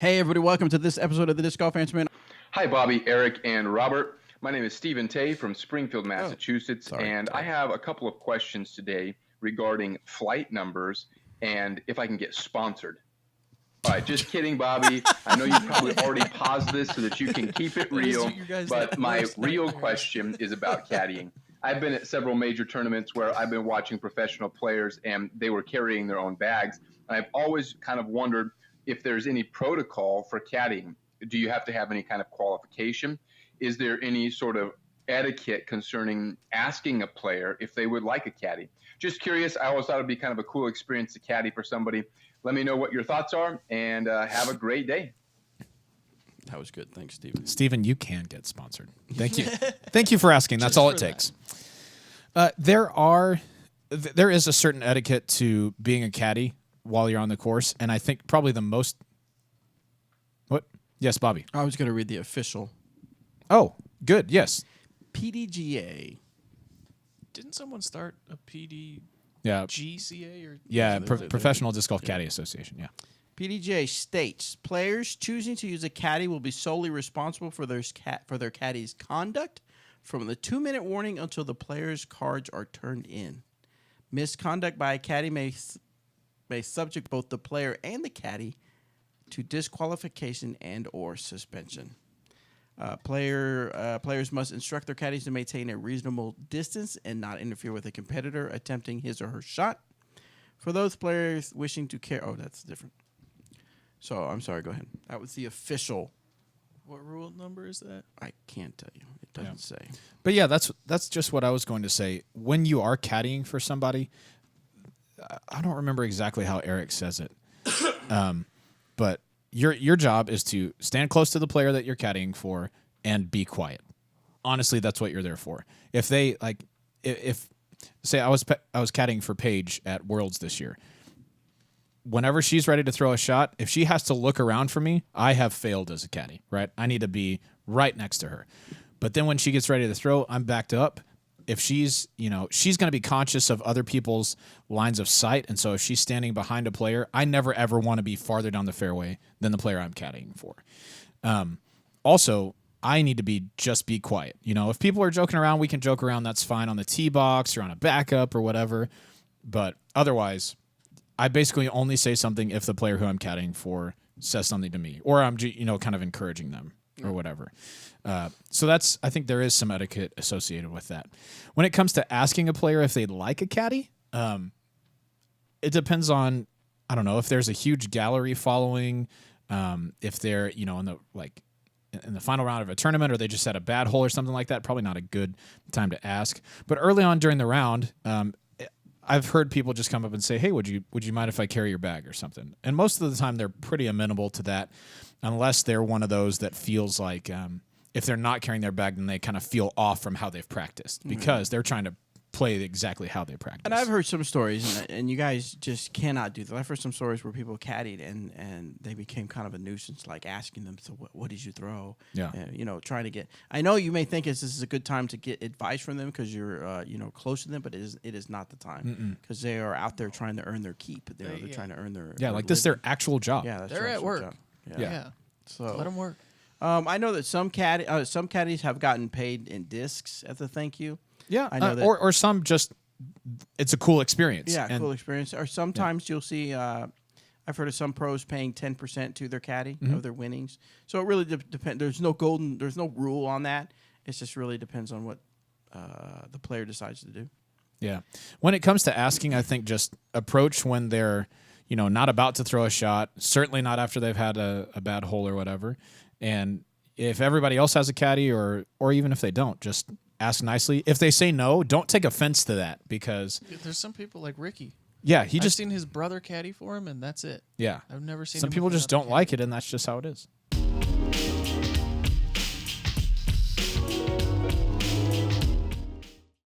Hey, everybody, welcome to this episode of the Disc Golf Answer Man. Hi, Bobby, Eric, and Robert. My name is Stephen Tay from Springfield, Oh, Massachusetts, and I have a couple of questions today regarding flight numbers and if I can get sponsored. All right, just kidding, Bobby. I know you probably already paused this so that you can keep it real, but my real question is about caddying. I've been at several major tournaments where I've been watching professional players and they were carrying their own bags. And I've always kind of wondered if there's any protocol for caddying. Do you have to have any kind of qualification? Is there any sort of etiquette concerning asking a player if they would like a caddy? Just curious. I always thought it'd be kind of a cool experience to caddy for somebody. Let me know what your thoughts are, and have a great day. That was good. Thanks, Steven. Steven, you can get sponsored. Thank you. Thank you for asking. That's all it takes. There is a certain etiquette to being a caddy while you're on the course, and I think probably the most... What? Yes, Bobby. I was going to read the official. Oh, good. Yes. PDGA. Didn't someone start a Yeah. PDGCA or Yeah, Professional Disc Golf Caddy Association, yeah. PDGA states players choosing to use a caddy will be solely responsible for their caddy's conduct from the 2-minute warning until the player's cards are turned in. Misconduct by a caddy may subject both the player and the caddy to disqualification and or suspension. Players must instruct their caddies to maintain a reasonable distance and not interfere with a competitor attempting his or her shot. For those players wishing to carry... Oh, that's different. So, I'm sorry, go ahead. That was the official. What rule number is that? I can't tell you. It doesn't say. But yeah, that's just what I was going to say. When you are caddying for somebody, I don't remember exactly how Eric says it, but your job is to stand close to the player that you're caddying for and be quiet. Honestly, that's what you're there for. If they if say I was caddying for Paige at Worlds this year. Whenever she's ready to throw a shot, if she has to look around for me, I have failed as a caddy, right? I need to be right next to her. But then when she gets ready to throw, I'm backed up. If she's going to be conscious of other people's lines of sight. And so if she's standing behind a player, I never, ever want to be farther down the fairway than the player I'm caddying for. Also, I need to be quiet. If people are joking around, we can joke around. That's fine on the tee box or on a backup or whatever. But otherwise, I basically only say something if the player who I'm caddying for says something to me, or I'm kind of encouraging them or whatever. So I think there is some etiquette associated with that. When it comes to asking a player if they'd like a caddy, it depends on, I don't know, if there's a huge gallery following, if they're in the final round of a tournament, or they just had a bad hole or something like that. Probably not a good time to ask. But early on during the round, I've heard people just come up and say, "Hey, would you mind if I carry your bag or something?" And most of the time, they're pretty amenable to that, unless they're one of those that feels like if they're not carrying their bag, then they kind of feel off from how they've practiced because they're trying to play exactly how they practice. And I've heard some stories, and you guys just cannot do that. I've heard some stories where people caddied and they became kind of a nuisance, like asking them, "So what did you throw?" Yeah, trying to get. I know you may think this is a good time to get advice from them because you're close to them, but it is not the time because they are out there trying to earn their keep. They're trying to earn their this is their actual job. Yeah, they're at work. Yeah. So let them work. I know that some caddies have gotten paid in discs as a thank you. Yeah, I know that. Or some just, it's a cool experience. Yeah, cool experience. Or sometimes you'll see, I've heard of some pros paying 10% to their caddy of their winnings. So it really depends. There's no rule on that. It just really depends on what the player decides to do. Yeah. When it comes to asking, I think just approach when they're, not about to throw a shot, certainly not after they've had a bad hole or whatever. And if everybody else has a caddy or even if they don't, just ask nicely. If they say no, don't take offense to that because there's some people like Ricky. Yeah, I've seen his brother caddy for him, and that's it. Yeah, I've never seen. Some people just don't like it, and that's just how it is.